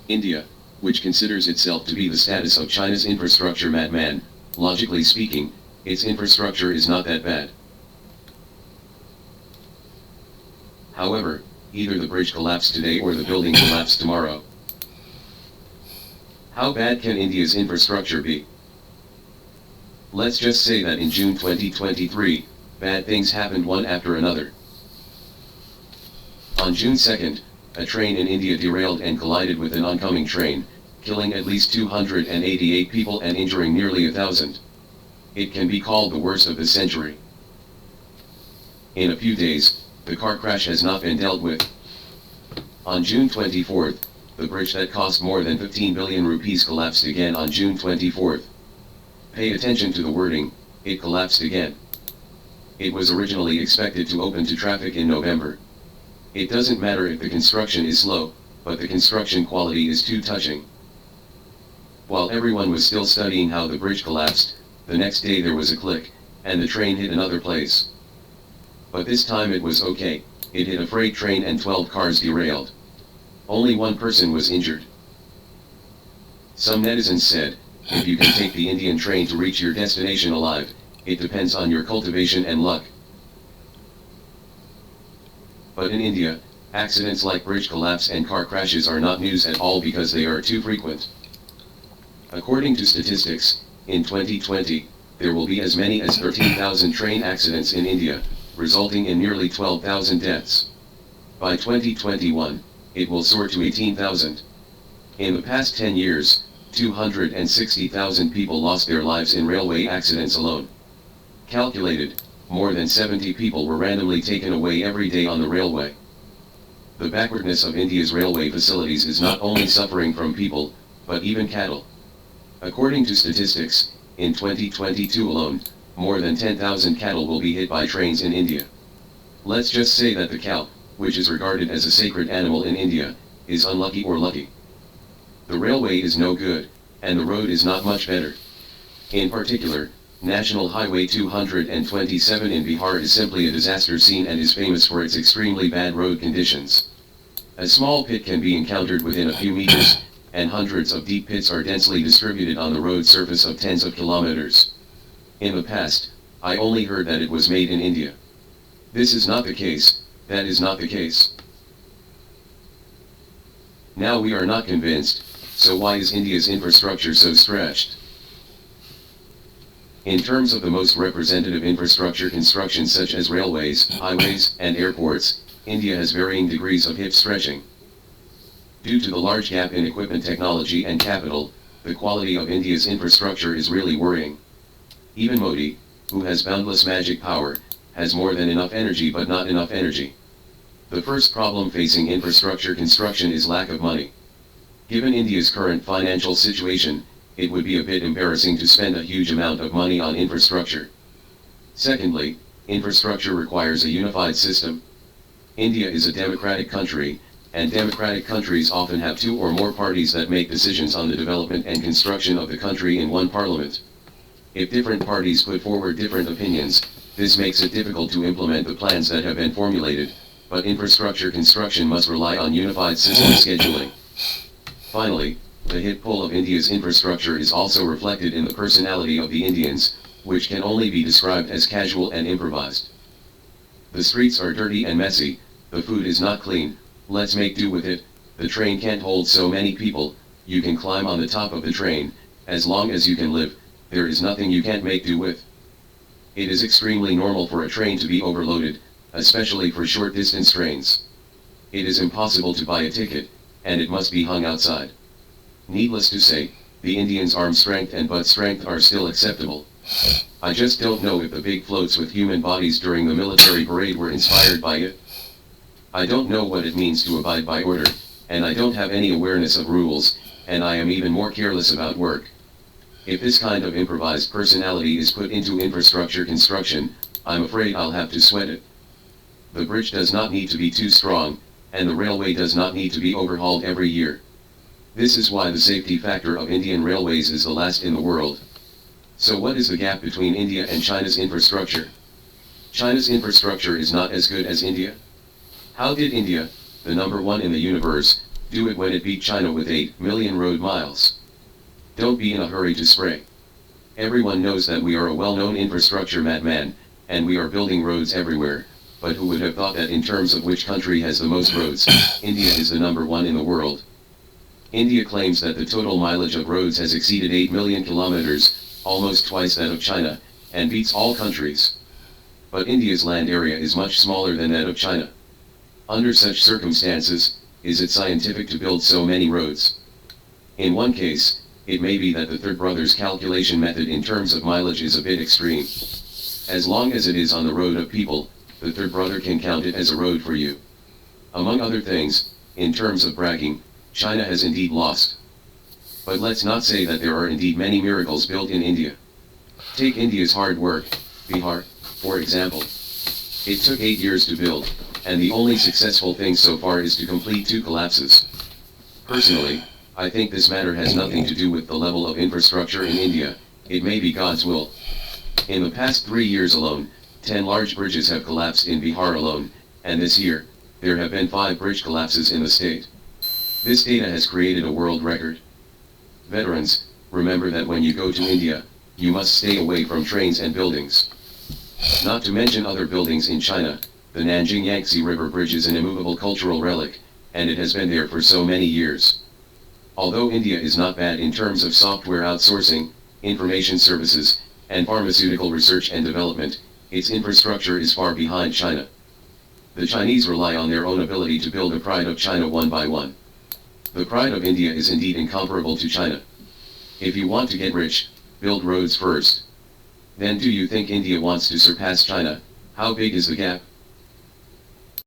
India, which considers itself to be the status of China's infrastructure madman, logically speaking, its infrastructure is not that bad. However, either the bridge collapsed today or the building collapsed tomorrow. How bad can India's infrastructure be? Let's just say that in June 2023, bad things happened one after another. On June 2nd, a train in India derailed and collided with an oncoming train, killing at least 288 people and injuring nearly 1,000. It can be called the worst of the century. In a few days, the car crash has not been dealt with. On June 24th, the bridge that cost more than 15 billion rupees collapsed again on June 24th. Pay attention to the wording, it collapsed again. It was originally expected to open to traffic in November. It doesn't matter if the construction is slow, but the construction quality is too touching. While everyone was still studying how the bridge collapsed, the next day there was a click, and the train hit another place. But this time it was okay, it hit a freight train and 12 cars derailed. Only one person was injured. Some netizens said, if you can take the Indian train to reach your destination alive, it depends on your cultivation and luck. But in India, accidents like bridge collapse and car crashes are not news at all because they are too frequent. According to statistics, in 2020, there will be as many as 13,000 train accidents in India, resulting in nearly 12,000 deaths. By 2021, it will soar to 18,000. In the past 10 years, 260,000 people lost their lives in railway accidents alone. Calculated, more than 70 people were randomly taken away every day on the railway. The backwardness of India's railway facilities is not only suffering from people, but even cattle. According to statistics, in 2022 alone, more than 10,000 cattle will be hit by trains in India. Let's just say that the cow, which is regarded as a sacred animal in India, is unlucky or lucky. The railway is no good, and the road is not much better. In particular, National Highway 227 in Bihar is simply a disaster scene and is famous for its extremely bad road conditions. A small pit can be encountered within a few meters, and hundreds of deep pits are densely distributed on the road surface of tens of kilometers. In the past, I only heard that it was made in India. This is not the case, that is not the case. Now we are not convinced, so why is India's infrastructure so stretched? In terms of the most representative infrastructure construction such as railways, highways, and airports, India has varying degrees of hip stretching. Due to the large gap in equipment technology and capital, the quality of India's infrastructure is really worrying. Even Modi, who has boundless magic power, has more than enough energy but not enough energy. The first problem facing infrastructure construction is lack of money. Given India's current financial situation, it would be a bit embarrassing to spend a huge amount of money on infrastructure. Secondly, infrastructure requires a unified system. India is a democratic country, and democratic countries often have two or more parties that make decisions on the development and construction of the country in one parliament. If different parties put forward different opinions, this makes it difficult to implement the plans that have been formulated, but infrastructure construction must rely on unified system scheduling. Finally, the hit pull of India's infrastructure is also reflected in the personality of the Indians, which can only be described as casual and improvised. The streets are dirty and messy, the food is not clean, let's make do with it, the train can't hold so many people, you can climb on the top of the train, as long as you can live, there is nothing you can't make do with. It is extremely normal for a train to be overloaded, especially for short distance trains. It is impossible to buy a ticket, and it must be hung outside. Needless to say, the Indians' arm strength and butt strength are still acceptable. I just don't know if the big floats with human bodies during the military parade were inspired by it. I don't know what it means to abide by order, and I don't have any awareness of rules, and I am even more careless about work. If this kind of improvised personality is put into infrastructure construction, I'm afraid I'll have to sweat it. The bridge does not need to be too strong, and the railway does not need to be overhauled every year. This is why the safety factor of Indian railways is the last in the world. So what is the gap between India and China's infrastructure? China's infrastructure is not as good as India. How did India, the number one in the universe, Do it when it beat China with 8 million road miles. Don't be in a hurry to spray. Everyone knows that we are a well-known infrastructure madman, and we are building roads everywhere, but who would have thought that in terms of which country has the most roads, India is the number one in the world. India claims that the total mileage of roads has exceeded 8 million kilometers, almost twice that of China, and beats all countries. But India's land area is much smaller than that of China. Under such circumstances, is it scientific to build so many roads? In one case, it may be that the third brother's calculation method in terms of mileage is a bit extreme. As long as it is on the road of people, the third brother can count it as a road for you. Among other things, in terms of bragging, China has indeed lost. But let's not say that there are indeed many miracles built in India. Take India's hard work, Bihar, for example. It took 8 years to build, and the only successful thing so far is to complete 2 collapses. Personally, I think this matter has nothing to do with the level of infrastructure in India, it may be God's will. In the past 3 years alone, 10 large bridges have collapsed in Bihar alone, and this year, there have been 5 bridge collapses in the state. This data has created a world record. Veterans, remember that when you go to India, you must stay away from trains and buildings. Not to mention other buildings in China, the Nanjing Yangtze River Bridge is an immovable cultural relic, and it has been there for so many years. Although India is not bad in terms of software outsourcing, information services, and pharmaceutical research and development, its infrastructure is far behind China. The Chinese rely on their own ability to build a pride of China one by one. The pride of India is indeed incomparable to China. If you want to get rich, build roads first. Then do you think India wants to surpass China? How big is the gap?